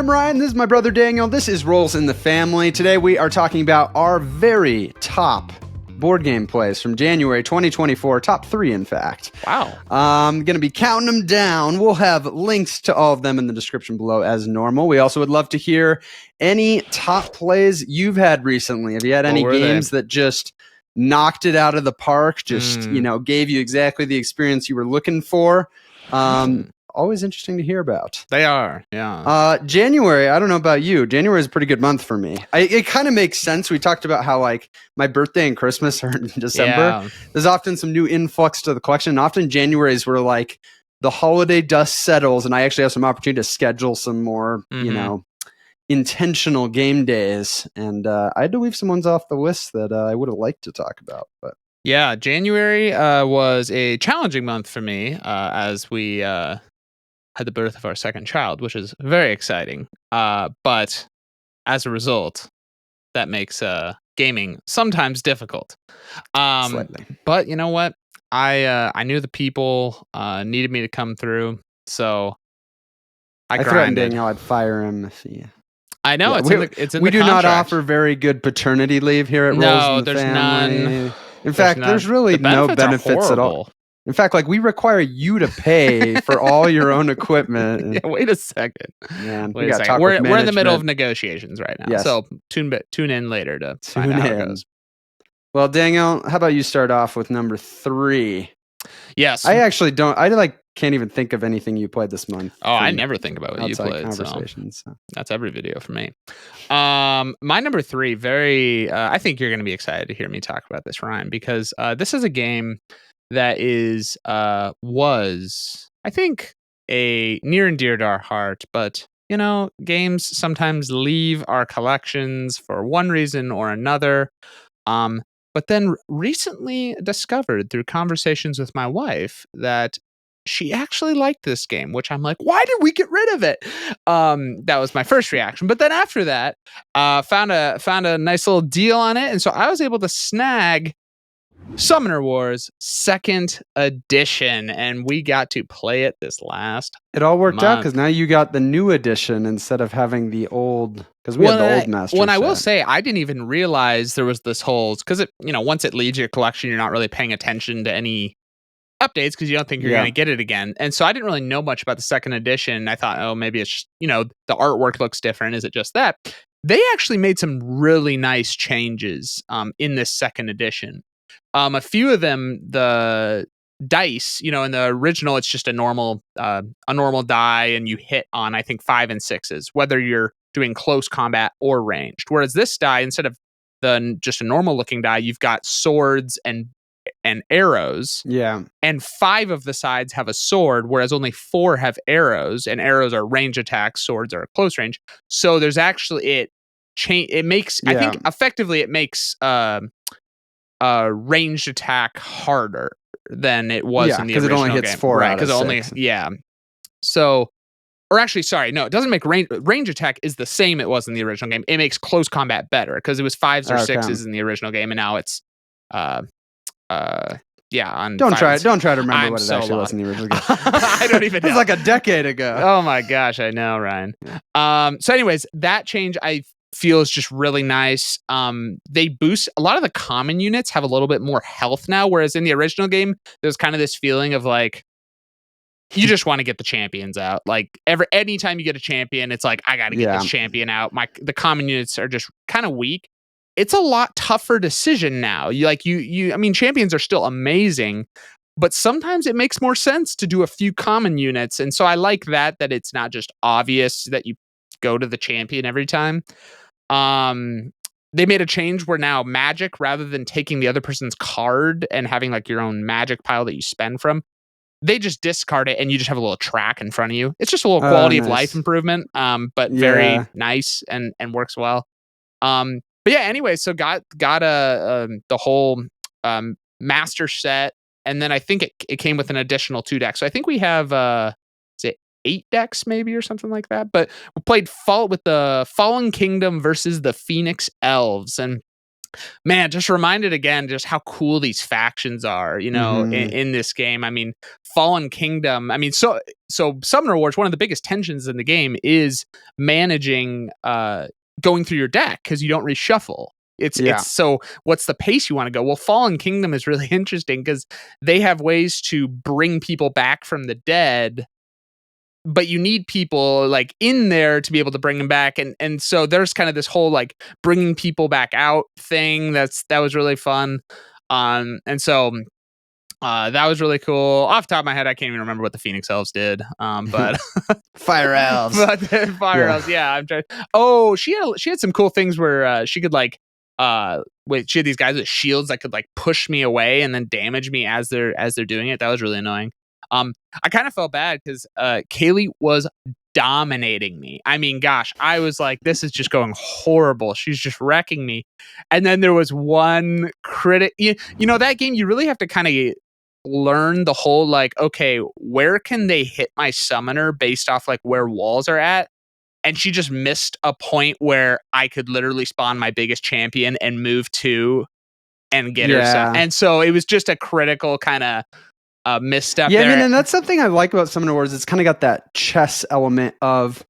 I'm Ryan. This is my brother Daniel. This is Rolls in the Family. Today we are talking about our very top board game plays from January 2024. Top 3, in fact. Wow. I'm going to be counting them down. We'll have links to all of them in the description below as normal. We also would love to hear any top plays you've had recently. Have you had any games that just knocked it out of the park, just, gave you exactly the experience you were looking for? Always interesting to hear about. They are, yeah. January, I don't know about you. January is a pretty good month for me. It kind of makes sense. We talked about how my birthday and Christmas are in December. Yeah. There's often some new influx to the collection. And often January's where the holiday dust settles, and I actually have some opportunity to schedule some more, intentional game days. And I had to leave some ones off the list that I would have liked to talk about, but. Yeah, January was a challenging month for me as we had the birth of our second child, which is very exciting. But as a result, that makes gaming sometimes difficult. Slightly. But you know what? I knew the people needed me to come through, so I threatened Daniel I'd fire him if he... I know, yeah, it's in we the do contract. not offer very good paternity leave here at Rolls in the Family. None. In fact, there's really no benefits at all. In fact, we require you to pay for all your own equipment. Yeah, wait a second. Man, wait a second. We're in the middle of negotiations right now. Yes. So tune in later to find out how it goes. Well, Daniel, how about you start off with number 3? Yes. I actually don't. Can't even think of anything you played this month. Oh, I never think about what you played. Conversations. So. That's every video for me. My number 3, I think you're going to be excited to hear me talk about this, Ryan, because this is a game that was, I think, a near and dear to our heart, but games sometimes leave our collections for one reason or another. But then recently discovered through conversations with my wife that she actually liked this game, which I'm like, why did we get rid of it? That was my first reaction. But then after that, found a nice little deal on it. And so I was able to snag Summoner Wars 2nd edition, and we got to play it this last It all worked out because now you got the new edition instead of having the old, because we had the old master set. I will say, I didn't even realize there was this whole, because once it leaves your collection, you're not really paying attention to any updates because you don't think you're going to get it again. And so I didn't really know much about the 2nd edition. I thought, oh, maybe it's just, the artwork looks different. Is it just that? They actually made some really nice changes in this 2nd edition. A few of them, the dice, in the original, it's just a normal die, and you hit on, I think, 5 and 6s, whether you're doing close combat or ranged. Whereas this die, instead of just a normal looking die, you've got swords and arrows. Yeah. And 5 of the sides have a sword, whereas only 4 have arrows, and arrows are range attacks, swords are close range. So there's actually it makes I think effectively it makes ranged attack harder than it was in the original game. Because it only hits 4 out of 6. So, or actually, sorry, no, it doesnn't make range attack is the same it was in the original game. It makes close combat better because it was 5s or 6s in the original game, and now it's Don't try to remember what it actually was in the original game. I don't even know. It was like a decade ago. Oh my gosh, I know, Ryan. So anyways, that change I feel is just really nice. They boost a lot of the common units have a little bit more health now, whereas in the original game there's kind of this feeling of you just want to get the champions out. Anytime you get a champion, it's like, I got to get this champion out. The common units are just kind of weak. It's a lot tougher decision now. Champions are still amazing, but sometimes it makes more sense to do a few common units. And so I like that it's not just obvious that you go to the champion every time. They made a change where now magic, rather than taking the other person's card and having your own magic pile that you spend from, they just discard it and you just have a little track in front of you. It's just a little quality of life improvement, but very nice and works well. But yeah, anyway, so got the whole master set, and then I think it came with an additional 2 decks. So I think we have 8 decks maybe or something like that. But we played with the Fallen Kingdom versus the Phoenix Elves, and Man, just reminded again just how cool these factions are, in this game. I mean, Fallen Kingdom. I mean, so Summoner Wars, one of the biggest tensions in the game is managing going through your deck because you don't reshuffle. It's so what's the pace you want to go? Well, Fallen Kingdom is really interesting because they have ways to bring people back from the dead, but you need people like in there to be able to bring them back. And so there's kind of this whole like bringing people back out thing. That was really fun. And so that was really cool. Off the top of my head, I can't even remember what the Phoenix Elves did. But Fire Elves. But Fire Elves, yeah. I'm trying. Oh, she had some cool things where she could like she had these guys with shields that could like push me away and then damage me as they're doing it. That was really annoying. I kind of felt bad because Kaylee was dominating me. I mean, gosh, I was like, this is just going horrible. She's just wrecking me. And then there was one critic. You know, that game, you really have to kind of learn the whole like, okay, where can they hit my summoner based off like where walls are at? And she just missed a point where I could literally spawn my biggest champion and move to and get her. And so it was just a critical kind of misstep there. I mean, and that's something I like about Summoner Wars. It's kind of got that chess element of,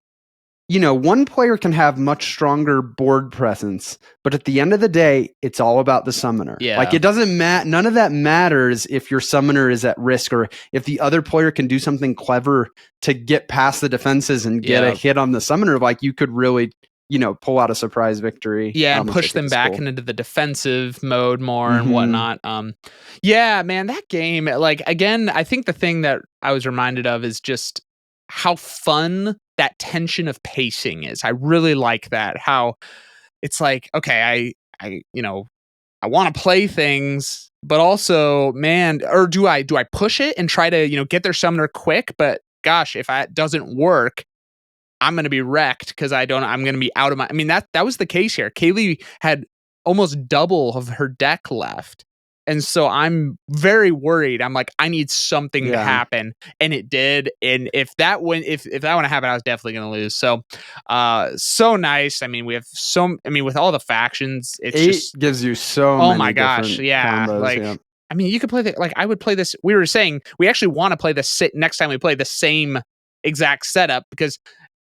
one player can have much stronger board presence, but at the end of the day, it's all about the summoner. Yeah. Like it doesn't matter. None of that matters if your summoner is at risk or if the other player can do something clever to get past the defenses and get a hit on the summoner. Like you could really, pull out a surprise victory. Yeah, and push them back into the defensive mode more and whatnot. Yeah, man, that game, like, again, I think the thing that I was reminded of is just how fun that tension of pacing is. I really like that. How it's like, okay, I want to play things, but also, man, or do I push it and try to, get their summoner quick? But gosh, if that doesn't work, I'm going to be wrecked because I'm going to be out of my, I mean, that was the case here. Kaylee had almost double of her deck left. And so I'm very worried. I'm like, I need something to happen. And it did. And if that wouldn't happen, I was definitely going to lose. So, so nice. I mean, with all the factions, it's just gives you so many. Oh my gosh. Yeah. Combos, like, I mean, you could play I would play this. We were saying we actually want to play this next time we play the same exact setup because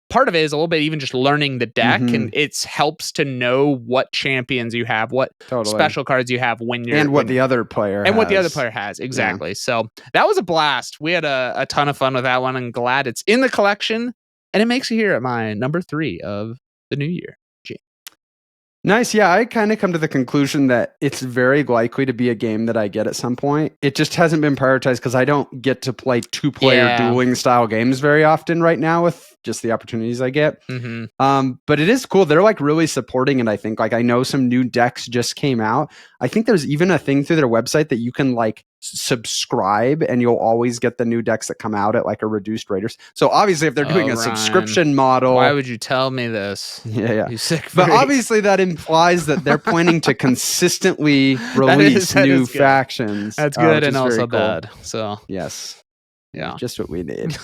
part of it is a little bit even just learning the deck, and it helps to know what champions you have, what special cards you have when you're, and what the other player has. Exactly. Yeah. So that was a blast. We had a ton of fun with that one, and glad it's in the collection, and it makes it here at my number 3 of the new year. Nice. Yeah, I kind of come to the conclusion that it's very likely to be a game that I get at some point. It just hasn't been prioritized because I don't get to play 2-player dueling style games very often right now with just the opportunities I get. But it is cool. They're like really supporting it, I think. Like I know some new decks just came out. I think there's even a thing through their website that you can like subscribe and you'll always get the new decks that come out at like a reduced rate. So obviously if they're doing a subscription model, why would you tell me this? Yeah. You sick but obviously that implies that they're planning to consistently release new factions. That's good and also bad. So yes. Yeah, just what we need.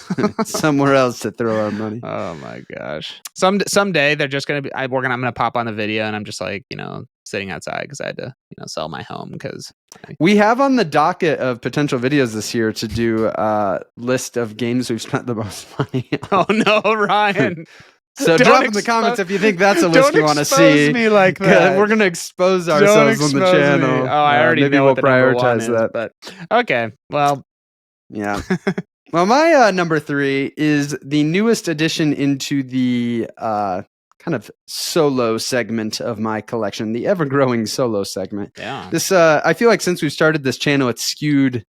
Somewhere else to throw our money. Oh my gosh! Someday they're just gonna be. I'm gonna pop on the video, and I'm just like, sitting outside because I had to, sell my home because we have on the docket of potential videos this year to do a list of games we've spent the most money on. Oh no, Ryan! So drop in the comments if you think that's a list you want to see. Me like that. We're gonna expose ourselves on the channel. Oh, I already maybe know we'll what prioritize that. But okay, well. Yeah. Well, my number 3 is the newest addition into the kind of solo segment of my collection, the ever-growing solo segment. Yeah. This I feel like since we've started this channel, it's skewed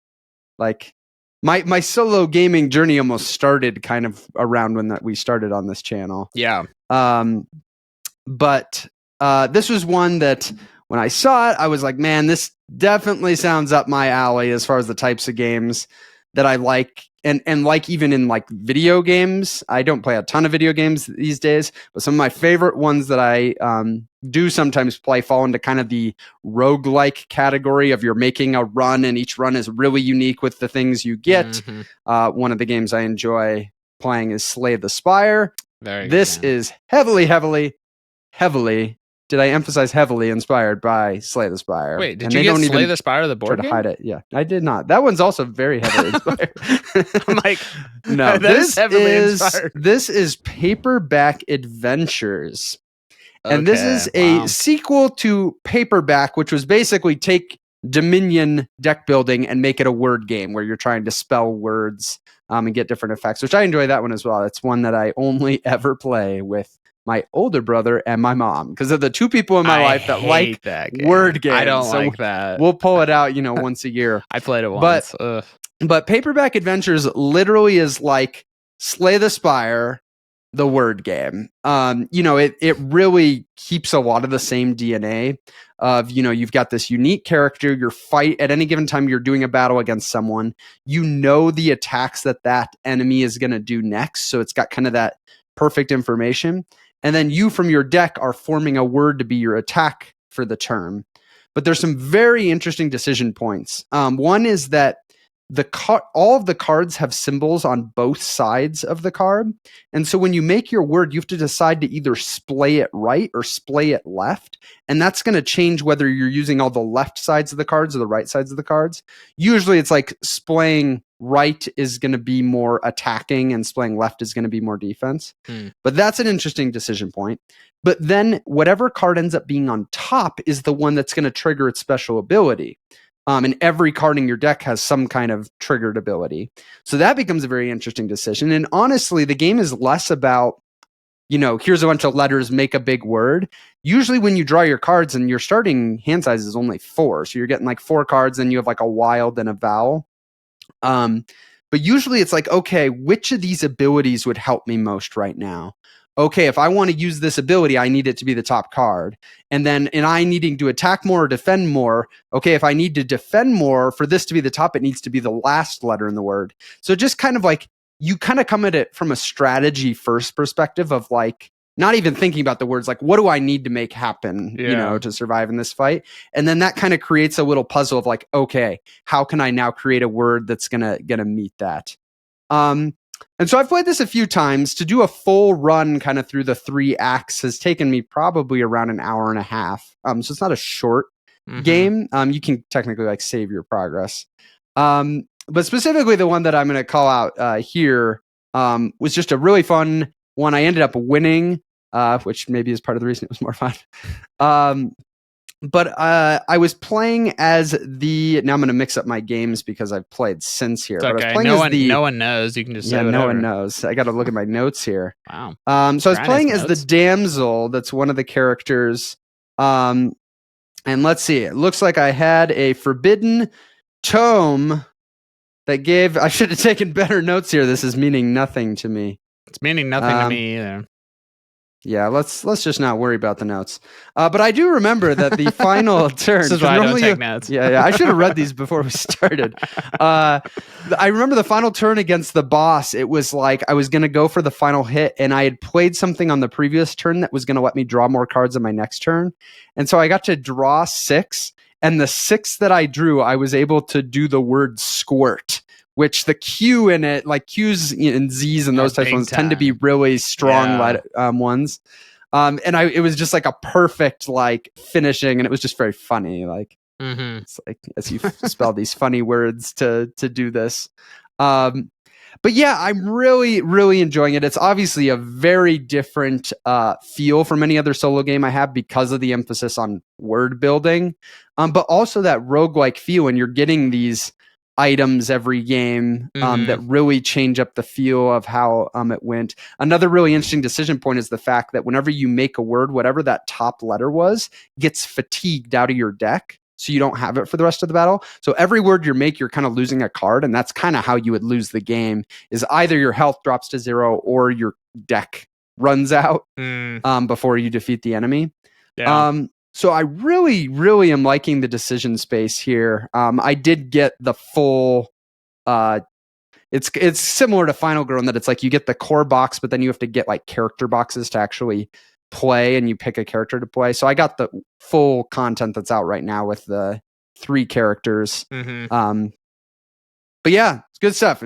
like my solo gaming journey almost started kind of around when we started on this channel. Yeah. But this was one that when I saw it, I was like, man, this definitely sounds up my alley as far as the types of games that I like. And like even in like video games, I don't play a ton of video games these days, but some of my favorite ones that I do sometimes play fall into kind of the roguelike category of you're making a run and each run is really unique with the things you get. One of the games I enjoy playing is Slay the Spire. Very this good, is heavily did I emphasize heavily inspired by Slay the Spire? Wait, did you get Slay the Spire the board try to game? hide it? Yeah, I did not. That one's also very heavily inspired. I'm like, no, that is heavily inspired. This is Paperback Adventures. And this is a sequel to Paperback, which was basically take Dominion deck building and make it a word game where you're trying to spell words and get different effects, which I enjoy that one as well. It's one that I only ever play with my older brother and my mom because they're the two people in my life that like that word games. I don't like that. We'll pull it out, once a year. I played it once. But Paperback Adventures literally is like Slay the Spire, the word game. It really keeps a lot of the same DNA of, you've got this unique character, your fight at any given time, you're doing a battle against someone, the attacks that enemy is going to do next. So it's got kind of that perfect information. And then you from your deck are forming a word to be your attack for the turn. But there's some very interesting decision points. One is that all of the cards have symbols on both sides of the card. And so when you make your word, you have to decide to either splay it right or splay it left. And that's going to change whether you're using all the left sides of the cards or the right sides of the cards. Usually it's like splaying right is going to be more attacking and splaying left is going to be more defense. But that's an interesting decision point. But then whatever card ends up being on top is the one that's going to trigger its special ability. And every card in your deck has some kind of triggered ability. So that becomes a very interesting decision. And honestly, the game is less about, here's a bunch of letters, make a big word. Usually when you draw your cards and your starting hand size is only 4. So you're getting like 4 cards and you have like a wild and a vowel. But usually it's like, okay, which of these abilities would help me most right now? Okay, if I want to use this ability, I need it to be the top card. And I needing to attack more or defend more. Okay, if I need to defend more for this to be the top, it needs to be the last letter in the word. So just kind of like, you kind of come at it from a strategy first perspective of like, not even thinking about the words, like, what do I need to make happen, to survive in this fight? And then that kind of creates a little puzzle of like, okay, how can I now create a word that's gonna meet that? And so I've played this a few times. To do a full run kind of through the 3 acts has taken me probably around an hour and a half. So it's not a short game. You can technically like save your progress. But specifically the one that I'm going to call out here was just a really fun one. I ended up winning, which maybe is part of the reason it was more fun. But I was playing as now I'm going to mix up my games because I've played since here. It's okay. But I was playing no one knows. You can just say whatever. No one knows. I got to look at my notes here. Wow. So I was playing as the damsel. That's one of the characters. And let's see. It looks like I had a forbidden tome that I should have taken better notes here. This is meaning nothing to me. It's meaning nothing to me either. Yeah, let's just not worry about the notes. But I do remember that the final turn. This is why I don't take notes. Yeah. I should have read these before we started. I remember the final turn against the boss. It was like I was going to go for the final hit, and I had played something on the previous turn that was going to let me draw more cards on my next turn. And so I got to draw 6, and the 6 that I drew, I was able to do the word squirt. Which the Q in it, like Q's and Z's and those types of ones tend to be really strong ones. And it was just like a perfect like finishing, and it was just very funny. Like it's like as you spell these funny words to do this. But yeah, I'm really, really enjoying it. It's obviously a very different feel from any other solo game I have because of the emphasis on word building, but also that roguelike feel, and you're getting these items every game that really change up the feel of how it went. Another really interesting decision point is the fact that whenever you make a word, whatever that top letter was gets fatigued out of your deck, so you don't have it for the rest of the battle. So every word you make, you're kind of losing a card, and that's kind of how you would lose the game, is either your health drops to 0 or your deck runs out before you defeat the enemy. So I really, really am liking the decision space here. I did get the full. It's similar to Final Girl in that it's like you get the core box, but then you have to get like character boxes to actually play, and you pick a character to play. So I got the full content that's out right now with the 3 characters. But yeah, it's good stuff.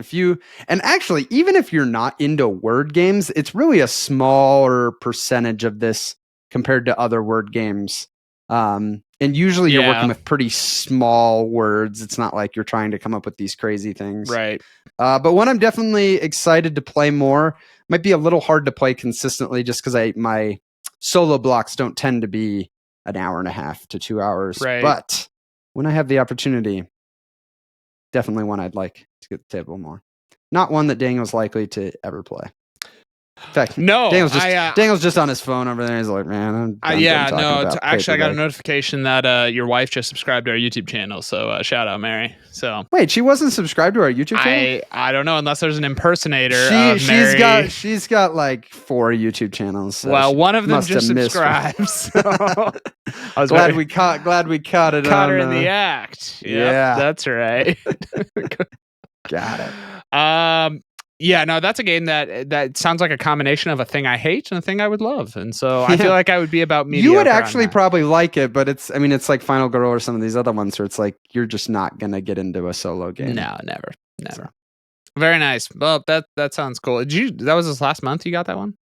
Actually, even if you're not into word games, it's really a smaller percentage of this compared to other word games. And usually you're working with pretty small words. It's not like you're trying to come up with these crazy things. Right. But one I'm definitely excited to play more. Might be a little hard to play consistently just because my solo blocks don't tend to be an hour and a half to 2 hours. Right. But when I have the opportunity, definitely one I'd like to get the table more. Not one that Daniel's likely to ever play. In fact, no, Daniel's just on his phone over there. He's like, man, actually, I got a notification that your wife just subscribed to our YouTube channel. So shout out, Mary. So wait, she wasn't subscribed to our YouTube channel? I don't know, unless there's an impersonator of Mary. She's got like 4 YouTube channels. So well, one of them just subscribes. So I was glad we caught it. Caught her in the act. Yep, yeah, that's right. Got it. Yeah, no, that's a game that sounds like a combination of a thing I hate and a thing I would love, and so I feel like I would be about mediocre. You would actually probably like it, but it's like Final Girl or some of these other ones where it's like you're just not gonna get into a solo game. No, never. So. Very nice. Well, that sounds cool. That was this last month you got that one?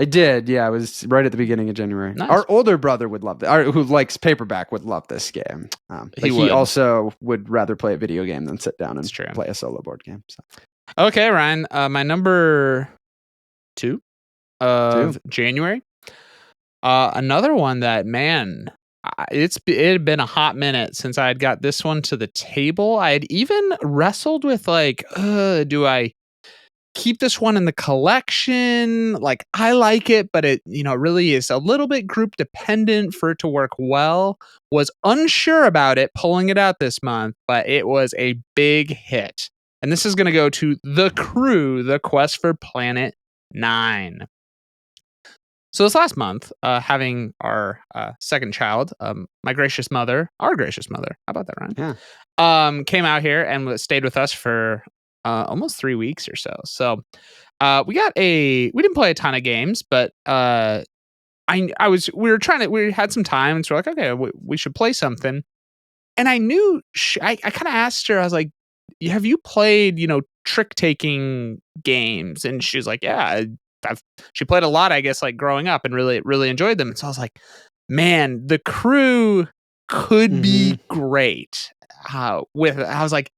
I did. Yeah, it was right at the beginning of January. Nice. Our older brother would love it. Who likes paperback would love this game. But he also would rather play a video game than sit down and play a solo board game. So. Okay, Ryan. My number 2 of January. Another one that, man, it had been a hot minute since I had got this one to the table. I had even wrestled with like, do I keep this one in the collection? Like, I like it, but it really is a little bit group dependent for it to work well. Was unsure about it pulling it out this month, but it was a big hit. And this is going to go to The Crew, The Quest for Planet 9. So this last month, having our second child, our gracious mother, how about that, Ryan? Yeah. Came out here and stayed with us for almost 3 weeks or so. So we didn't play a ton of games, but we had some time, and so we're like, okay, we should play something. And I knew, I kind of asked her, I was like, have you played, trick-taking games? And she was like, yeah, she played a lot, I guess, like growing up and really, really enjoyed them. And so I was like, man, The Crew could be great. I was like,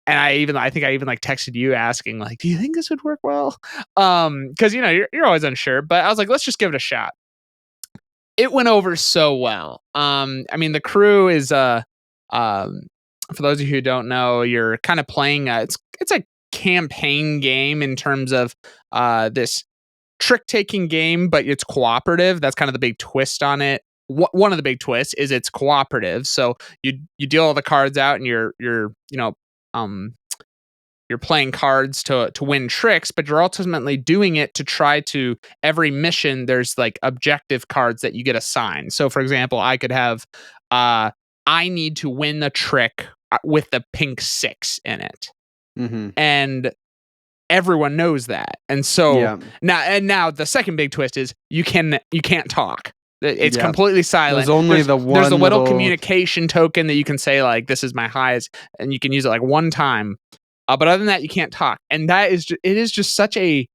and I think I even like texted you asking like, do you think this would work well? Cause you're always unsure, but I was like, let's just give it a shot. It went over so well. The Crew is, for those of you who don't know, you're kind of playing, it's a campaign game in terms of this trick-taking game, but it's cooperative. That's kind of the big twist on it. One of the big twists is it's cooperative. So you deal all the cards out, and you're playing cards to win tricks, but you're ultimately doing it to try to, every mission, there's like objective cards that you get assigned. So for example, I could have, I need to win the trick with the pink 6 in it. And everyone knows that. And so now the second big twist is you can't talk. It's completely silent. There's only there's a little communication token that you can say like, this is my highs, and you can use it like one time. But other than that, you can't talk. And it is just such a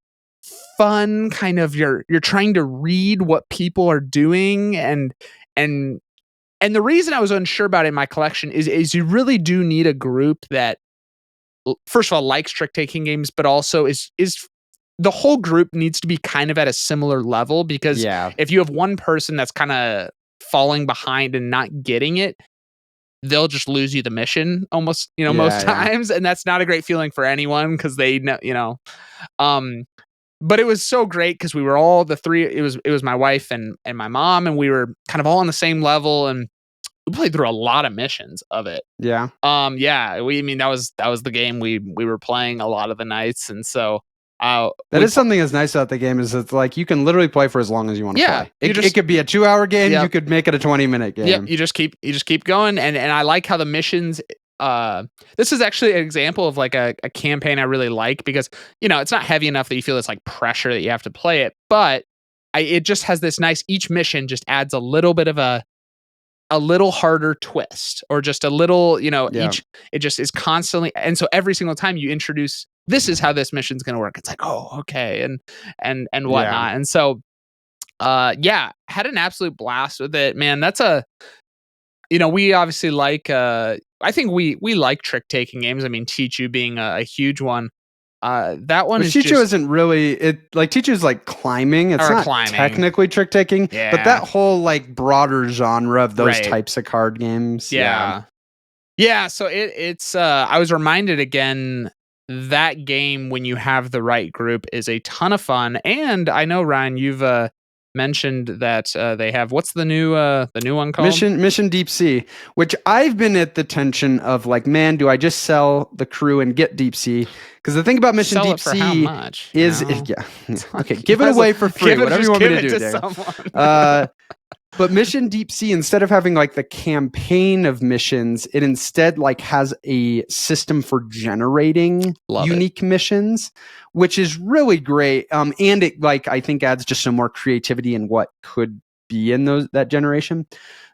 fun kind of, you're trying to read what people are doing, and the reason I was unsure about it in my collection is you really do need a group that, first of all, likes trick-taking games, but also is the whole group needs to be kind of at a similar level, because if you have one person that's kind of falling behind and not getting it, they'll just lose you the mission almost, most times. And that's not a great feeling for anyone, because they know, but it was so great because we were all the three. It was my wife and my mom, and we were kind of all on the same level, and we played through a lot of missions of it. Yeah. That was the game we were playing a lot of the nights, and so that is something that's nice about the game, is it's like you can literally play for as long as you want to play. It could be a 2-hour game. You could make it a 20-minute game. Yeah. You just keep going, and I like how the missions. This is actually an example of like a campaign I really like, because it's not heavy enough that you feel this like pressure that you have to play it, but it just has this nice, each mission just adds a little bit of a little harder twist, or just a little, each, it just is constantly. And so every single time you introduce, this is how this mission's going to work, it's like, oh, okay. And whatnot. And so, Yeah, had an absolute blast with it, man. That's we obviously like. I think we like trick taking games. I mean, Tichu being a huge one. That one is Tichu isn't really Tichu's like climbing. It's not climbing. Technically trick taking, but that whole like broader genre of those types of card games. Yeah. So it's. I was reminded again. That game, when you have the right group, is a ton of fun. And I know, Ryan, you've mentioned that they have, what's the new one called? Mission Deep Sea, which I've been at the tension of like, man, do I just sell the crew and get Deep Sea? Because the thing about Mission Deep Sea how much, is, okay, give it away for free, whatever you want me to do, Darren. But Mission Deep Sea, instead of having like the campaign of missions, it instead like has a system for generating unique missions, which is really great. And it like I think adds just some more creativity in what could be in that generation.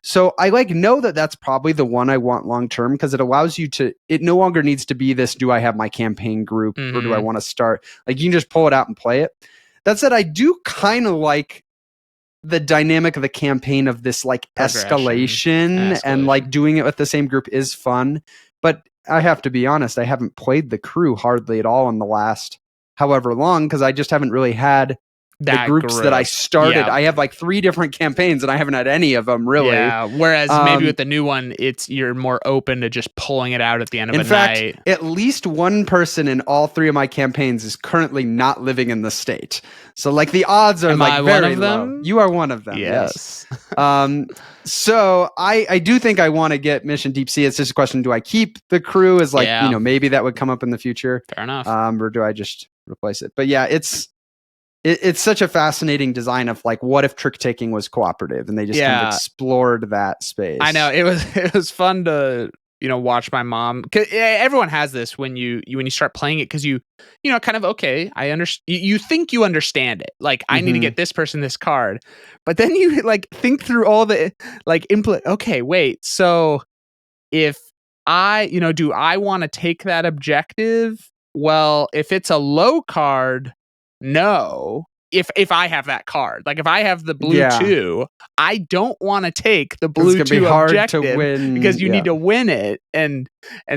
So I like know that that's probably the one I want long term because it allows you to. It no longer needs to be this. Do I have my campaign group or do I want to start? Like you can just pull it out and play it. That said, I do kind of like the dynamic of the campaign of this like escalation and like doing it with the same group is fun. But I have to be honest, I haven't played the crew hardly at all in the last however long because I just haven't really had the groups that I started. Yeah. I have like 3 different campaigns and I haven't had any of them really. Yeah. Whereas maybe with the new one, you're more open to just pulling it out at the end of the night. In fact, at least one person in all 3 of my campaigns is currently not living in the state. So like the odds are like very low. You are one of them. Yes. So I do think I want to get Mission Deep Sea. It's just a question: do I keep the crew as like maybe that would come up in the future? Fair enough. Or do I just replace it? But yeah, it's such a fascinating design of like what if trick taking was cooperative and they just kind of explored that space. I know it was fun to watch my mom. 'Cause everyone has this when you start playing it because you kind of okay, I understand. You think you understand it. Like I need to get this person this card, but then you like think through all the like input. Okay, wait. So if I do I want to take that objective? Well, if it's a low card. No, if I have that card, like if I have the blue 2, I don't want to take the blue 2 objective to win, because you need to win it, and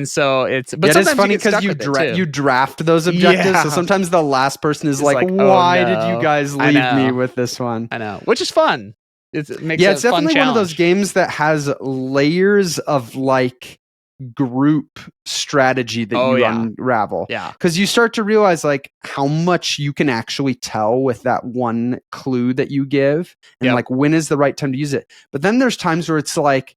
so it's. But sometimes it's funny because you draft those objectives, so sometimes the last person is like, "Why did you guys leave me with this one?" I know, which is fun. It's definitely one of those games that has layers of like group strategy that you unravel. Yeah. Because you start to realize like how much you can actually tell with that one clue that you give and like when is the right time to use it. But then there's times where it's like,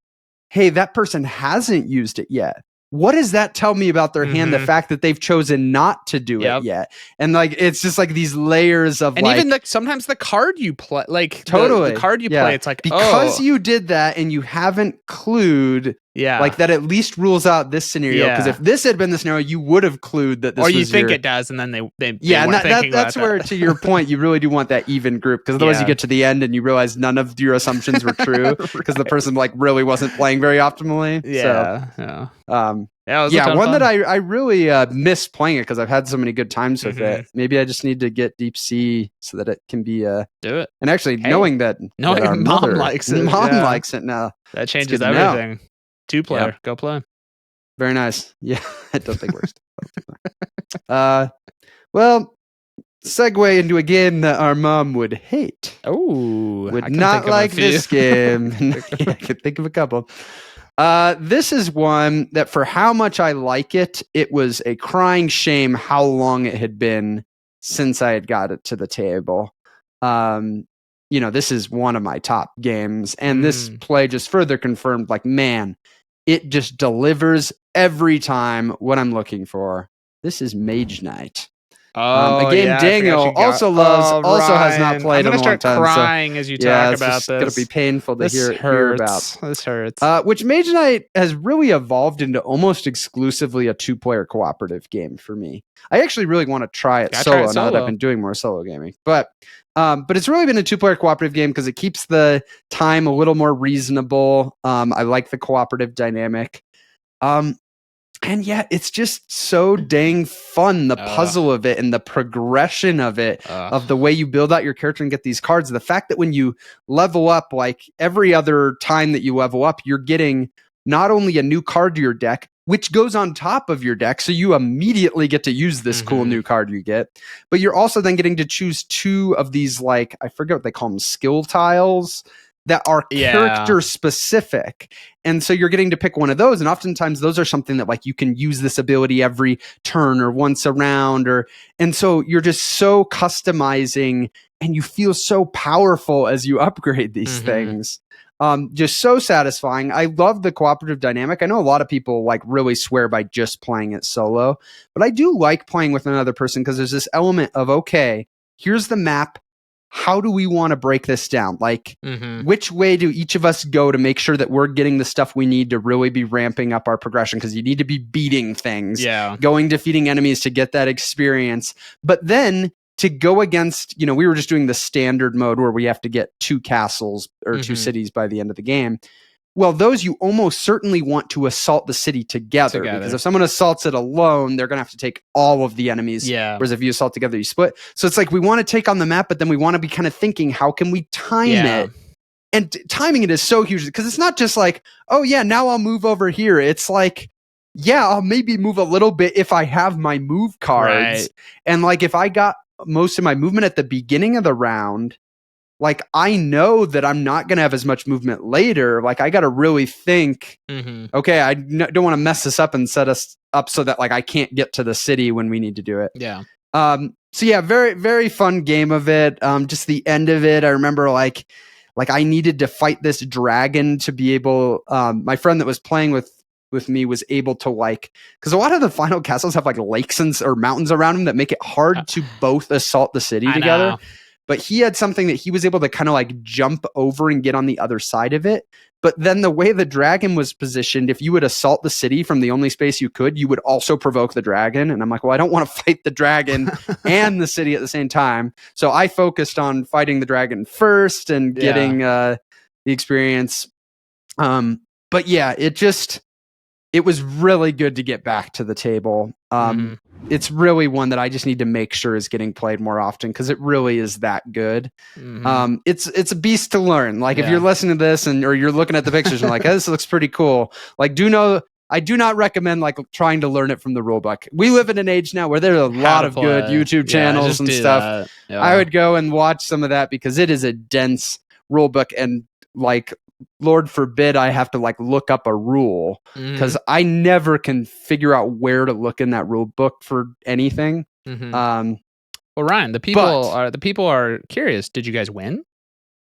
hey, that person hasn't used it yet. What does that tell me about their hand? The fact that they've chosen not to do it yet. And like, it's just like these layers of and like, even sometimes the card you play, like totally the card you play, it's like, because you did that and you haven't clued like that at least rules out this scenario. Because if this had been the scenario, you would have clued that this or you think it does. And then they that's where to your point, you really do want that even group. Because otherwise you get to the end and you realize none of your assumptions were true because the person like really wasn't playing very optimally. One that I really miss playing it because I've had so many good times with it. Maybe I just need to get Deep Sea so that it can be do it. And actually knowing that our mom likes it. Mom likes it now. That changes everything. 2-player, go play. Very nice. Yeah, I don't think works. Well, segue into a game that our mom would hate. Oh, would not like this game. I could think of a couple. This is one that for how much I like it, it was a crying shame how long it had been since I had got it to the table. This is one of my top games, and this play just further confirmed, like, man, it just delivers every time what I'm looking for. This is Mage Knight. A game Daniel also loves, also has not played in a long time. I'm going to start crying as you talk about this. It's going to be painful to hear about. This hurts. Which Mage Knight has really evolved into almost exclusively a 2-player cooperative game for me. I actually really want to try it solo now that I've been doing more solo gaming. But it's really been a 2-player cooperative game because it keeps the time a little more reasonable. I like the cooperative dynamic. And yeah, it's just so dang fun, the puzzle of it and the progression of it, of the way you build out your character and get these cards. The fact that when you level up, like every other time that you level up, you're getting not only a new card to your deck, which goes on top of your deck, so you immediately get to use this cool new card you get, but you're also then getting to choose 2 of these, like, I forget what they call them, skill tiles, that are character specific. And so you're getting to pick one of those. And oftentimes those are something that, like, you can use this ability every turn or once a round, and so you're just so customizing and you feel so powerful as you upgrade these things. Just so satisfying. I love the cooperative dynamic. I know a lot of people like really swear by just playing it solo, but I do like playing with another person because there's this element of, okay, here's the map. How do we want to break this down? Like, which way do each of us go to make sure that we're getting the stuff we need to really be ramping up our progression? Because you need to be beating things, going, defeating enemies to get that experience. But then to go against, you know, we were just doing the standard mode where we have to get 2 castles or 2 cities by the end of the game. Well, those you almost certainly want to assault the city together. Because if someone assaults it alone, they're going to have to take all of the enemies. Whereas if you assault together, you split. So it's like we want to take on the map, but then we want to be kind of thinking, how can we time it? And timing it is so huge because it's not just like, oh yeah, now I'll move over here. It's like, yeah, I'll maybe move a little bit if I have my move cards. And like if I got most of my movement at the beginning of the round, like I know that I'm not going to have as much movement later. Like I got to really think, okay, I don't want to mess this up and set us up so that like I can't get to the city when we need to do it. So yeah, very, very fun game of it. Just the end of it, I remember like I needed to fight this dragon to be able, my friend that was playing with me was able to, like, because a lot of the final castles have like lakes or mountains around them that make it hard to both assault the city together. But he had something that he was able to kind of like jump over and get on the other side of it. But then the way the dragon was positioned, if you would assault the city from the only space you could, you would also provoke the dragon. And I'm like, well, I don't want to fight the dragon and the city at the same time. So I focused on fighting the dragon first and getting the experience. But yeah, it was really good to get back to the table. It's really one that I just need to make sure is getting played more often because it really is that good. It's a beast to learn. Like if you're listening to this or you're looking at the pictures and like, oh, this looks pretty cool. Like I do not recommend like trying to learn it from the rulebook. We live in an age now where there are a lot of good YouTube channels and stuff. I would go and watch some of that because it is a dense rulebook, and like, Lord forbid I have to like look up a rule because I never can figure out where to look in that rule book for anything. Well, Ryan, the people are curious. Did you guys win?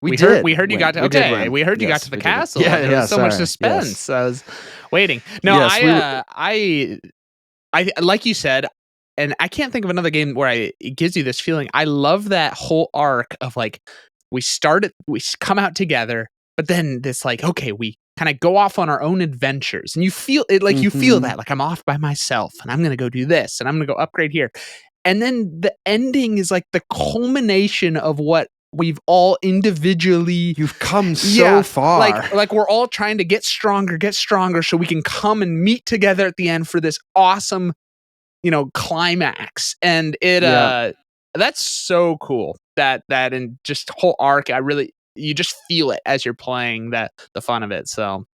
We did. We heard you got to. Okay, we heard you got to the castle. There was so much suspense. Yes. I was waiting. No, I like you said, and I can't think of another game where it gives you this feeling. I love that whole arc of like we come out together. But then this like, okay, we kind of go off on our own adventures, and you feel it like you feel that like I'm off by myself and I'm going to go do this and I'm going to go upgrade here. And then the ending is like the culmination of what we've all individually. You've come so far. Like we're all trying to get stronger so we can come and meet together at the end for this awesome, climax. And that's so cool that and just whole arc. You just feel it as you're playing the fun of it. So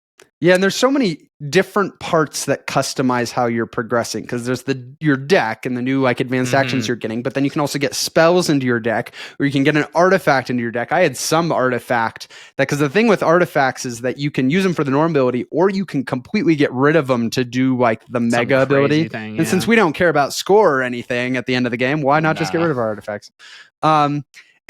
yeah, and there's so many different parts that customize how you're progressing because there's your deck and the new like advanced actions you're getting, but then you can also get spells into your deck, or you can get an artifact into your deck. I had some artifact because the thing with artifacts is that you can use them for the normal ability, or you can completely get rid of them to do like the mega ability. And since we don't care about score or anything at the end of the game, why not just get rid of our artifacts?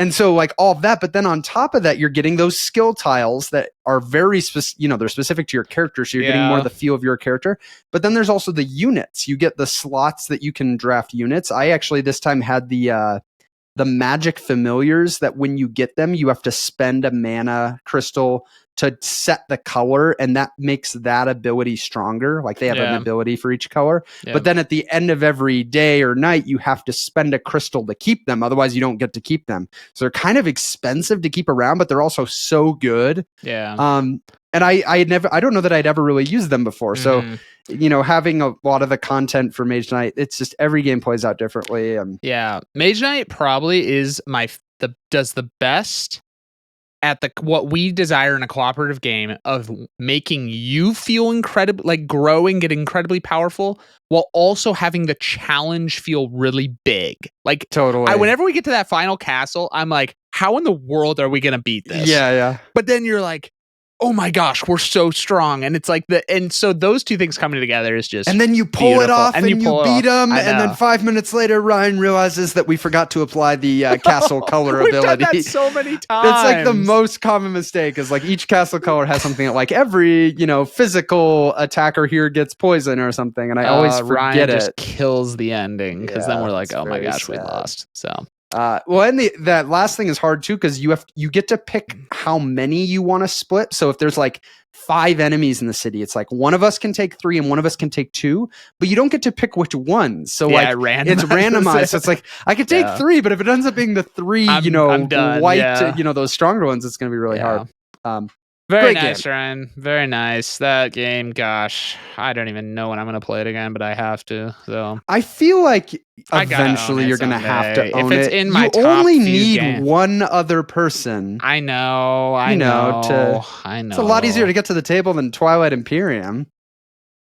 And so like all of that, but then on top of that, you're getting those skill tiles that are very specific, they're specific to your character. So you're getting more of the feel of your character, but then there's also the units. You get the slots that you can draft units. I actually this time had the magic familiars that when you get them, you have to spend a mana crystal to set the color, and that makes that ability stronger. Like they have an ability for each color. But then at the end of every day or night, you have to spend a crystal to keep them. Otherwise, you don't get to keep them. So they're kind of expensive to keep around, but they're also so good. And I don't know that I'd ever really used them before. So, having a lot of the content for Mage Knight, it's just every game plays out differently. Yeah, Mage Knight probably is does the best at what we desire in a cooperative game of making you feel incredible, like growing, get incredibly powerful, while also having the challenge feel really big. Like totally. Whenever we get to that final castle, I'm like, how in the world are we gonna beat this? Yeah. But then you're like, oh my gosh, we're so strong. And it's like and so those two things coming together is just, and then you pull beautiful. It off and you beat them. And then 5 minutes later, Ryan realizes that we forgot to apply the castle color We've ability. Done that so many times. That's like the most common mistake is like each castle color has something that like every, physical attacker here gets poison or something. And I always forget Ryan just kills the ending because then we're like, oh my gosh, sad. we lost. So. And that last thing is hard too because you get to pick how many you want to split. So if there's like 5 enemies in the city, it's like one of us can take 3 and one of us can take 2, but you don't get to pick which ones. So it's randomized. So it's like I could take 3, but if it ends up being the 3, I'm done. White, those stronger ones, it's going to be really hard. Very nice, game. Ryan. Very nice. That game, gosh, I don't even know when I'm going to play it again, but I have to. So I feel like eventually you're going to have to own it. If it's in my top only need game. one other person. I know. I know. It's a lot easier to get to the table than Twilight Imperium.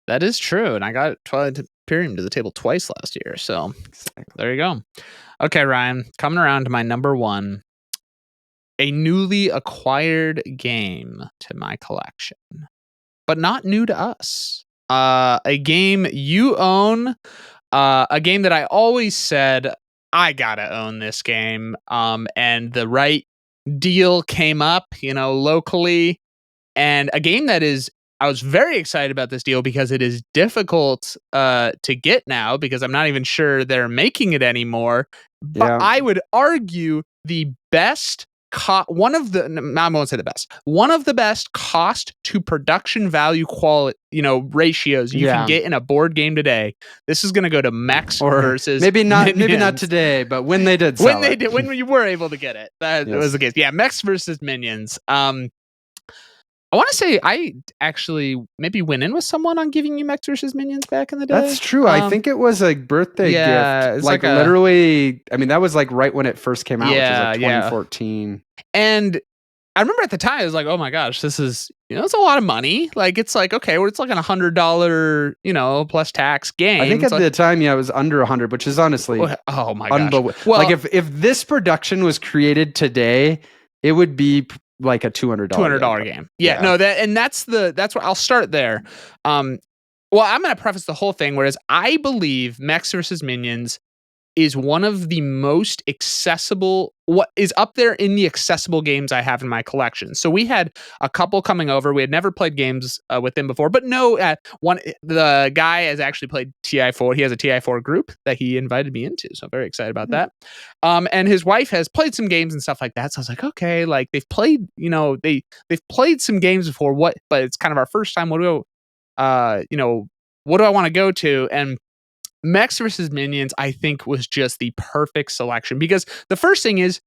That is true, and I got Twilight Imperium to the table twice last year. So there you go. Okay, Ryan, coming around to my number 1. A newly acquired game to my collection, but not new to us. A game you own, a game that I always said, I gotta own this game. And the right deal came up, locally. And a game that I was very excited about this deal because it is difficult to get now because I'm not even sure they're making it anymore. But I would argue the best one of the best cost to production value quality, ratios you can get in a board game today. This is going to go to Mechs versus maybe not Minions. Today, but when they did, when you were able to get it, that was the case. Yeah, Mechs versus Minions. I want to say I actually maybe went in with someone on giving you Mechs versus Minions back in the day. That's true. I think it was a birthday gift. Like literally, I mean, that was like right when it first came out, which was like 2014. And I remember at the time, I was like, oh my gosh, this is, it's a lot of money. Like, it's like, okay, well, it's like $100, plus tax game. I think at the time, it was under 100, which is honestly, oh my gosh. Well, like if this production was created today, it would be like a $200 game. Yeah, no, that's what I'll start there. Well, I'm going to preface the whole thing, whereas I believe Mechs versus Minions is one of the most accessible, what is up there in the accessible games I have in my collection. So we had a couple coming over. We had never played games with them before, but the guy has actually played TI4. He has a TI4 group that he invited me into. So I'm very excited about that. And his wife has played some games and stuff like that. So I was like, okay, like they've played, they've played some games before, but it's kind of our first time. What do I want to go to? And Mechs versus Minions, I think, was just the perfect selection because the first thing is,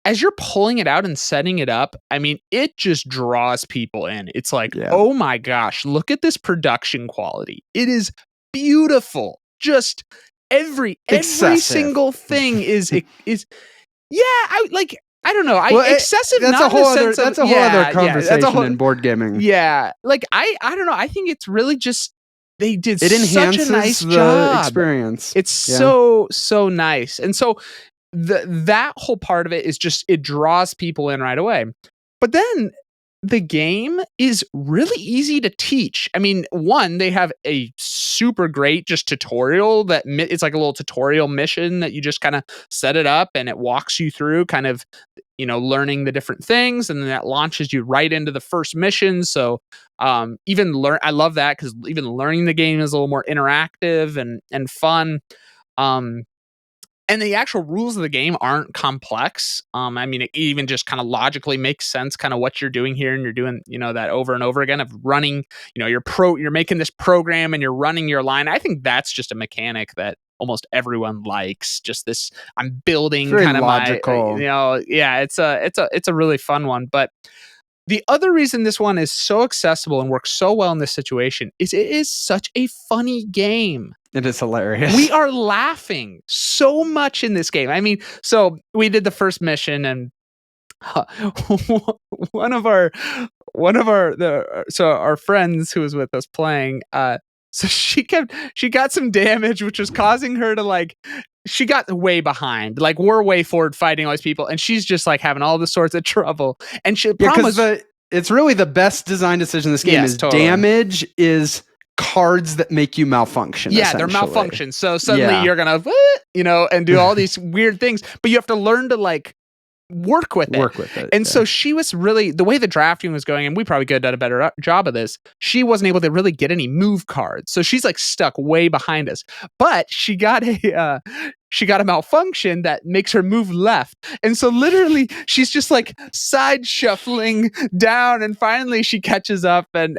as you're pulling it out and setting it up, I mean, it just draws people in. It's like, oh my gosh, look at this production quality. It is beautiful. Just every single thing is I don't know. Excessive. That's not a whole in the other. sense of, That's a whole other conversation in board gaming. Yeah, like I don't know. I think it's really just. They did it such a nice job. Experience. It's so nice. And so that whole part of it is just, it draws people in right away. But then the game is really easy to teach. I mean, one, they have a super great just tutorial that it's like a little tutorial mission that you just kind of set it up and it walks you through kind of, learning the different things. And then that launches you right into the first mission. So I love that because even learning the game is a little more interactive and fun. And the actual rules of the game aren't complex. I mean, it even just kind of logically makes sense, kind of what you're doing here, and you're doing, that over and over again of running. You're making this program and you're running your line. I think that's just a mechanic that almost everyone likes. Just this, I'm building kind of logical. it's a really fun one. But The other reason this one is so accessible and works so well in this situation is it is such a funny game. It is hilarious. We are laughing so much in this game. I mean, so we did the first mission, and one of our friends who was with us playing, so she got some damage, which was causing her to like, she got way behind. Like, we're way forward fighting all these people, and she's just like having all the sorts of trouble. And she it's really the best design decision in this game is totally. Damage is cards that make you malfunction. Yeah, they're malfunctions. So suddenly you're gonna, and do all these weird things, but you have to learn to like work with it. And so she was really, the way the drafting was going, and we probably could have done a better job of this, she wasn't able to really get any move cards. So she's like stuck way behind us. But she got a malfunction that makes her move left. And so literally she's just like side shuffling down, and finally she catches up and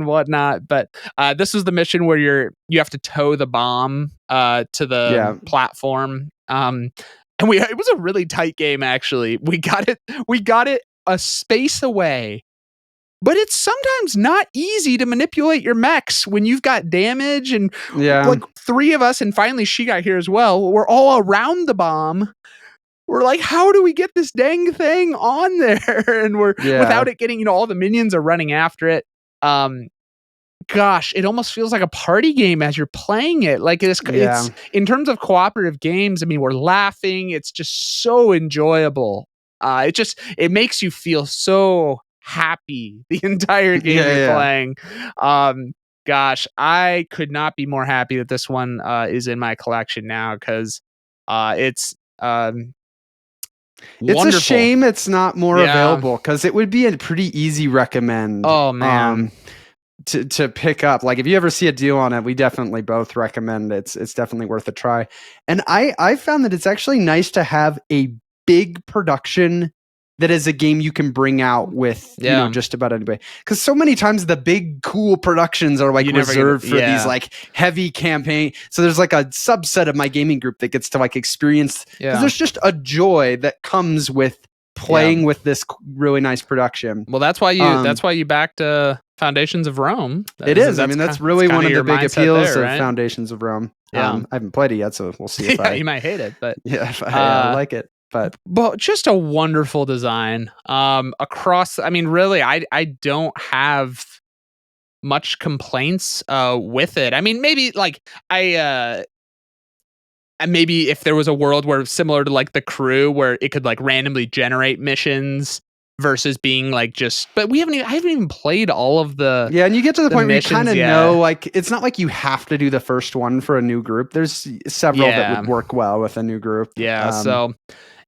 whatnot. But this was the mission where you have to tow the bomb to the platform. And it was a really tight game, actually. We got it a space away. But it's sometimes not easy to manipulate your mechs when you've got damage, and like 3 of us, and finally she got here as well. We're all around the bomb. We're like, how do we get this dang thing on there? And without it getting, all the minions are running after it. Gosh, it almost feels like a party game as you're playing it. Like it's in terms of cooperative games, I mean, we're laughing. It's just so enjoyable. It makes you feel so happy the entire game you're playing. Gosh, I could not be more happy that this one is in my collection now, because it's wonderful. A shame it's not more available, because it would be a pretty easy recommend. Oh man. To pick up. Like, if you ever see a deal on it, we definitely both recommend it's definitely worth a try. And I found that it's actually nice to have a big production that is a game you can bring out with just about anybody, because so many times the big cool productions are like reserved for these like heavy campaign. So there's like a subset of my gaming group that gets to like experience, because there's just a joy that comes with playing with this really nice production. Well, that's why you backed Foundations of Rome. That's really one of the big appeals of Foundations of Rome. I haven't played it yet, so we'll see if you might hate it, but if I like it. But just a wonderful design across. I mean, really, I don't have much complaints with it. I mean, maybe like maybe if there was a world where, similar to like The Crew, where it could like randomly generate missions versus being like but I haven't even played all of the and you get to the point where you kind of know, like, it's not like you have to do the first one for a new group. There's several that would work well with a new group. So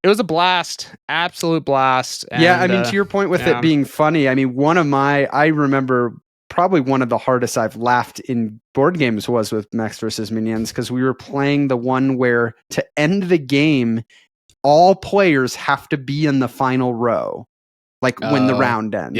it was a blast, absolute blast. And, I mean, to your point with it being funny, I mean, I remember probably one of the hardest I've laughed in board games was with Mechs vs. Minions, because we were playing the one where, to end the game, all players have to be in the final row, like when the round ends.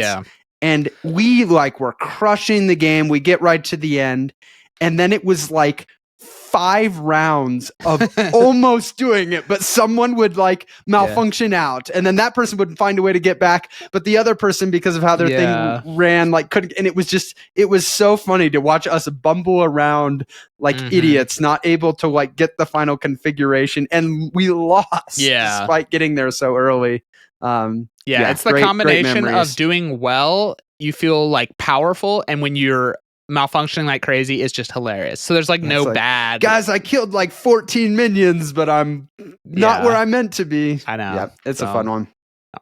And we like were crushing the game. We get right to the end, and then it was like 5 rounds of almost doing it, but someone would like malfunction out, and then that person would find a way to get back, but the other person, because of how their thing ran, like couldn't. And it was so funny to watch us bumble around like idiots, not able to like get the final configuration, and we lost despite getting there so early. It's the combination of doing well, you feel like powerful, and when you're malfunctioning like crazy, it's just hilarious. So there's like bad guys. I killed like 14 minions, but I'm not where I meant to be. I know. It's a fun one.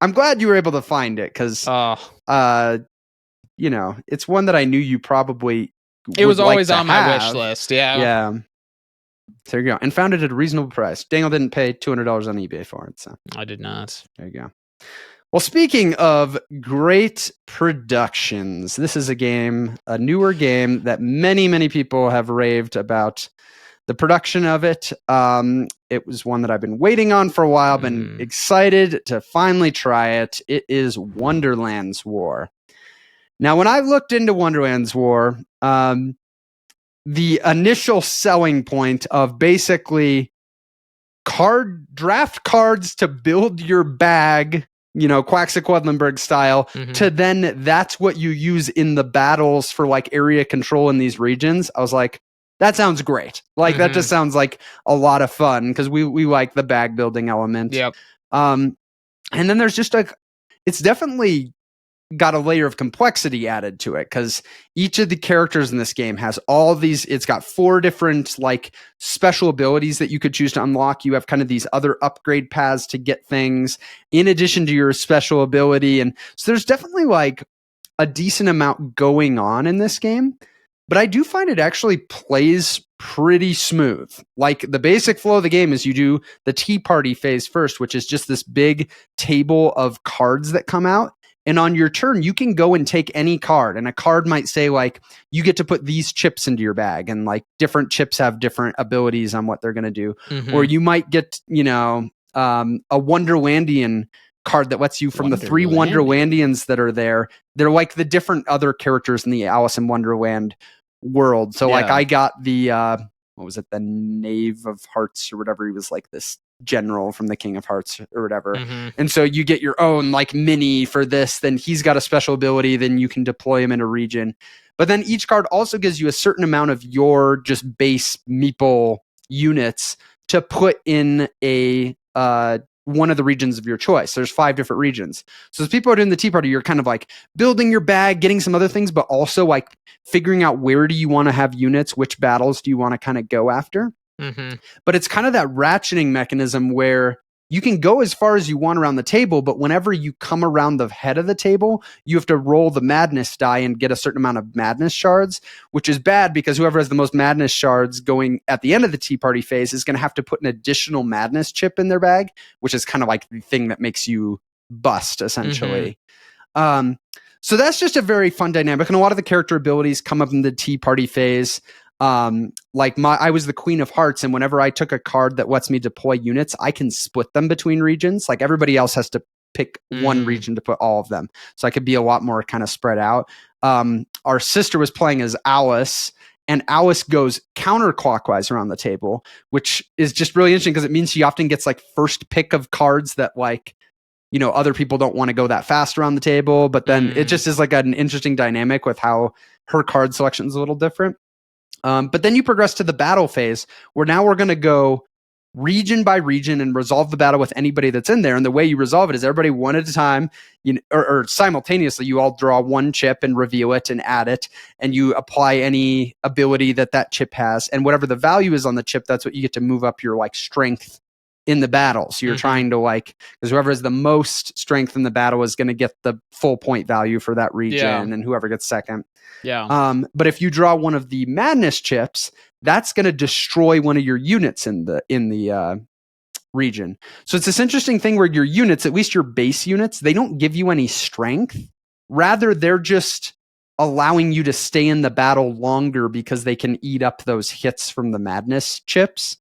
I'm glad you were able to find it, because it's one that I knew you probably it was always on my wish list. So there you go. And found it at a reasonable price. Daniel didn't pay $200 on eBay for it, so I did not. There you go. Well, speaking of great productions, this is a newer game that many, many people have raved about the production of it. It was one that I've been waiting on for a while, been excited to finally try it. It is Wonderland's War. Now, when I looked into Wonderland's War, the initial selling point of basically draft cards to build your bag Quacks of Quedlinburg style, to then that's what you use in the battles for like area control in these regions. I was like, that sounds great. Like that just sounds like a lot of fun because we like the bag building element. Yep. And then there's just it's definitely got a layer of complexity added to it because each of the characters in this game has all these. It's got 4 different like special abilities that you could choose to unlock. You have kind of these other upgrade paths to get things in addition to your special ability, and so there's definitely like a decent amount going on in this game. But I do find it actually plays pretty smooth. Like the basic flow of the game is you do the tea party phase first, which is just this big table of cards that come out. And on your turn, you can go and take any card. And a card might say, like, you get to put these chips into your bag. And, like, different chips have different abilities on what they're going to do. Or you might get, a Wonderlandian card that lets you from the 3 Wonderlandians that are there. They're like the different other characters in the Alice in Wonderland world. So, like, I got the, what was it? The Knave of Hearts or whatever. He was like this general from the King of Hearts or whatever. And so you get your own like mini for this, then he's got a special ability, then you can deploy him in a region. But then each card also gives you a certain amount of your just base meeple units to put in a one of the regions of your choice. There's 5 different regions. So as people are doing the tea party, you're kind of like building your bag, getting some other things, but also like figuring out where do you want to have units, which battles do you want to kind of go after. But it's kind of that ratcheting mechanism where you can go as far as you want around the table, but whenever you come around the head of the table, you have to roll the madness die and get a certain amount of madness shards, which is bad because whoever has the most madness shards going at the end of the tea party phase is going to have to put an additional madness chip in their bag, which is kind of like the thing that makes you bust, essentially. So that's just a very fun dynamic. And a lot of the character abilities come up in the tea party phase. I was the Queen of Hearts, and whenever I took a card that lets me deploy units, I can split them between regions. Like everybody else has to pick one region to put all of them. So I could be a lot more kind of spread out. Our sister was playing as Alice, and Alice goes counterclockwise around the table, which is just really interesting because it means she often gets like first pick of cards that like, other people don't want to go that fast around the table. But then it just is like an interesting dynamic with how her card selection is a little different. But then you progress to the battle phase where now we're going to go region by region and resolve the battle with anybody that's in there. And the way you resolve it is everybody one at a time, or simultaneously, you all draw one chip and reveal it and add it. And you apply any ability that chip has. And whatever the value is on the chip, that's what you get to move up your like strength in the battle. So you're trying to because whoever has the most strength in the battle is going to get the full point value for that region, and whoever gets second. But if you draw one of the madness chips, that's going to destroy one of your units in the region. So it's this interesting thing where your units, at least your base units, they don't give you any strength. Rather, they're just allowing you to stay in the battle longer because they can eat up those hits from the madness chips.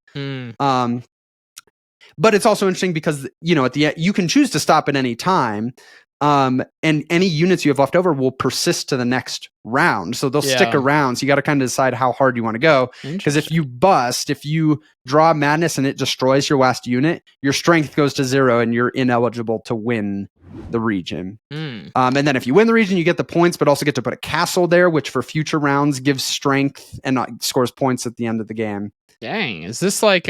But it's also interesting because, at the end, you can choose to stop at any time. And any units you have left over will persist to the next round. So they'll stick around. So you got to kind of decide how hard you want to go. Because if you draw madness and it destroys your last unit, your strength goes to 0 and you're ineligible to win the region. And then if you win the region, you get the points, but also get to put a castle there, which for future rounds gives strength and scores points at the end of the game. Dang, is this like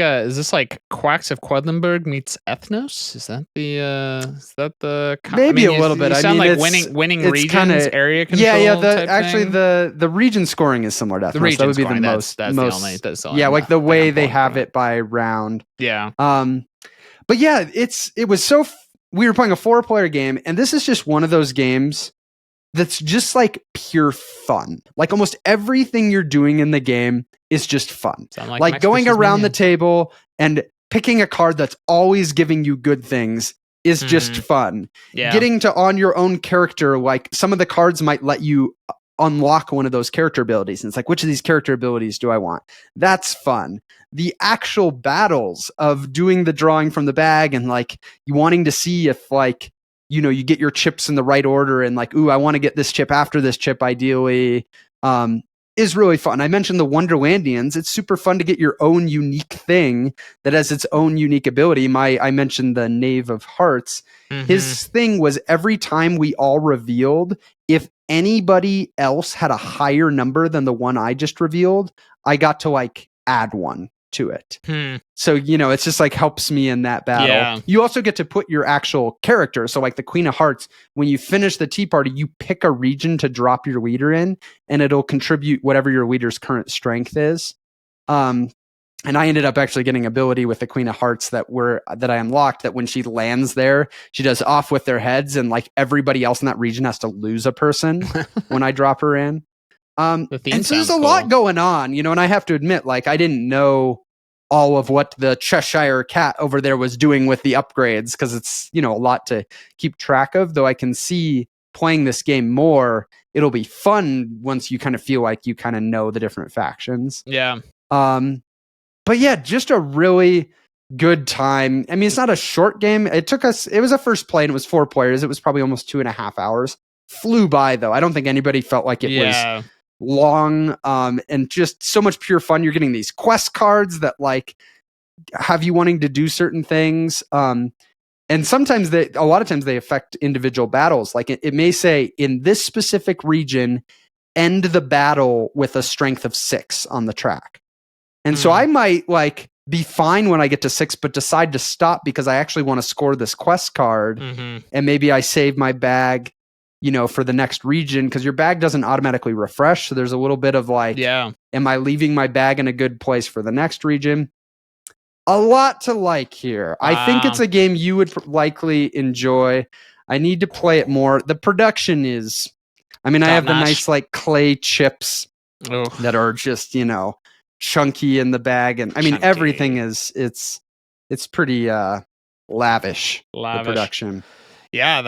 Quacks of Quedlinburg meets Ethnos? Is that the maybe a little bit? You sound like winning regions, area control. The region scoring is similar to Ethnos. That would be the most. That's the only. Like the way they have it by round. Yeah. But yeah, it was so. We were playing a 4-player game, and this is just one of those games that's just like pure fun. Like almost everything you're doing in the game is just fun. Like going around the table and picking a card that's always giving you good things is just fun. Getting to on your own character, like some of the cards might let you unlock one of those character abilities. And it's like, which of these character abilities do I want? That's fun. The actual battles of doing the drawing from the bag and like you wanting to see if like, you get your chips in the right order and like, ooh, I want to get this chip after this chip, ideally. is really fun. I mentioned the Wonderlandians. It's super fun to get your own unique thing that has its own unique ability. I mentioned the Knave of Hearts. Mm-hmm. His thing was every time we all revealed, if anybody else had a higher number than the one I just revealed, I got to like add one to it. So, it's just like helps me in that battle. Yeah. You also get to put your actual character. So like the Queen of Hearts, when you finish the tea party, you pick a region to drop your leader in, and it'll contribute whatever your leader's current strength is. And I ended up actually getting ability with the Queen of Hearts that I unlocked, that when she lands there, she does off with their heads, and like everybody else in that region has to lose a person when I drop her in. And so there's a lot going on, and I have to admit, like, I didn't know all of what the Cheshire Cat over there was doing with the upgrades, because it's, a lot to keep track of, though I can see playing this game more, it'll be fun once you kind of feel like you kind of know the different factions. Yeah. But yeah, just a really good time. I mean, it's not a short game. It was a first play, and it was 4 players. It was probably almost 2.5 hours. Flew by, though. I don't think anybody felt like it was long, and just so much pure fun. You're getting these quest cards that like have you wanting to do certain things, and sometimes a lot of times they affect individual battles. Like it may say, in this specific region, end the battle with a strength of 6 on the track, and so I might like be fine when I get to 6, but decide to stop because I actually want to score this quest card, and maybe I save my bag for the next region, because your bag doesn't automatically refresh. So there's a little bit of like, am I leaving my bag in a good place for the next region? A lot to like here. I think it's a game you would likely enjoy. I need to play it more. The production is, I have the nice like clay chips that are just, chunky in the bag. And everything is, it's pretty lavish. The production. Yeah,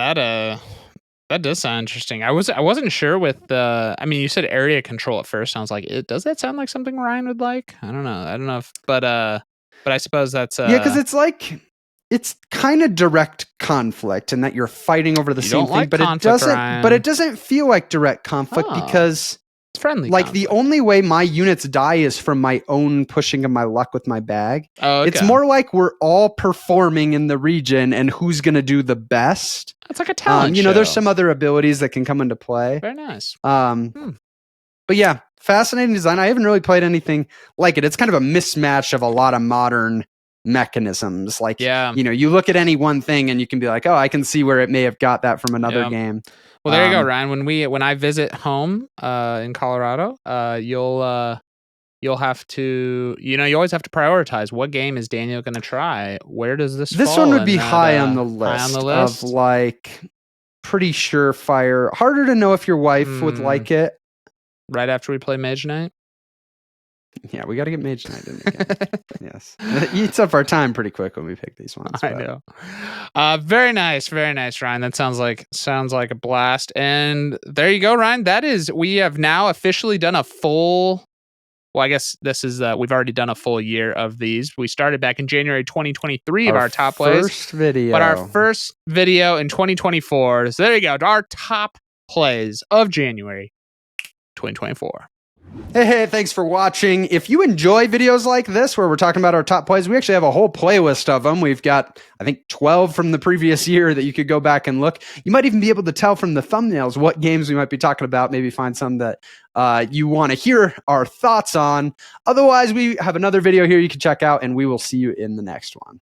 that does sound interesting. I wasn't sure with the. You said area control at first. Sounds like it. Does that sound like something Ryan would like? I don't know. But I suppose that's because it's like it's kind of direct conflict, in that you're fighting over the same thing, but it doesn't. Ryan. But it doesn't feel like direct conflict because it's friendly. Like conflict. The only way my units die is from my own pushing of my luck with my bag. Oh, okay. It's more like we're all performing in the region, and who's going to do the best. It's like a talent show. There's some other abilities that can come into play. Very nice. But yeah, fascinating design. I haven't really played anything like it. It's kind of a mismatch of a lot of modern mechanisms. Like, you look at any one thing and you can be like, oh, I can see where it may have got that from another game. Well, there you go, Ryan. When I visit home in Colorado, you'll have to, you always have to prioritize what game is Daniel going to try. Where does this fall one would be high on the list. High on the list of like pretty surefire. Harder to know if your wife would like it. Right after we play Mage Knight? Yeah, we got to get Mage Knight in again. Yes. It eats up our time pretty quick when we pick these ones. I know. Very nice, Ryan. That sounds like a blast. And there you go, Ryan. We have now officially done a full. Well, I guess this is we've already done a full year of these. We started back in January 2023 of our top plays. First video. But our first video in 2024. So there you go. Our top plays of January 2024. Hey, thanks for watching. If you enjoy videos like this where we're talking about our top plays, we actually have a whole playlist of them. We've got, I think, 12 from the previous year that you could go back and look. You might even be able to tell from the thumbnails what games we might be talking about, maybe find some that you want to hear our thoughts on. Otherwise, we have another video here you can check out, and we will see you in the next one.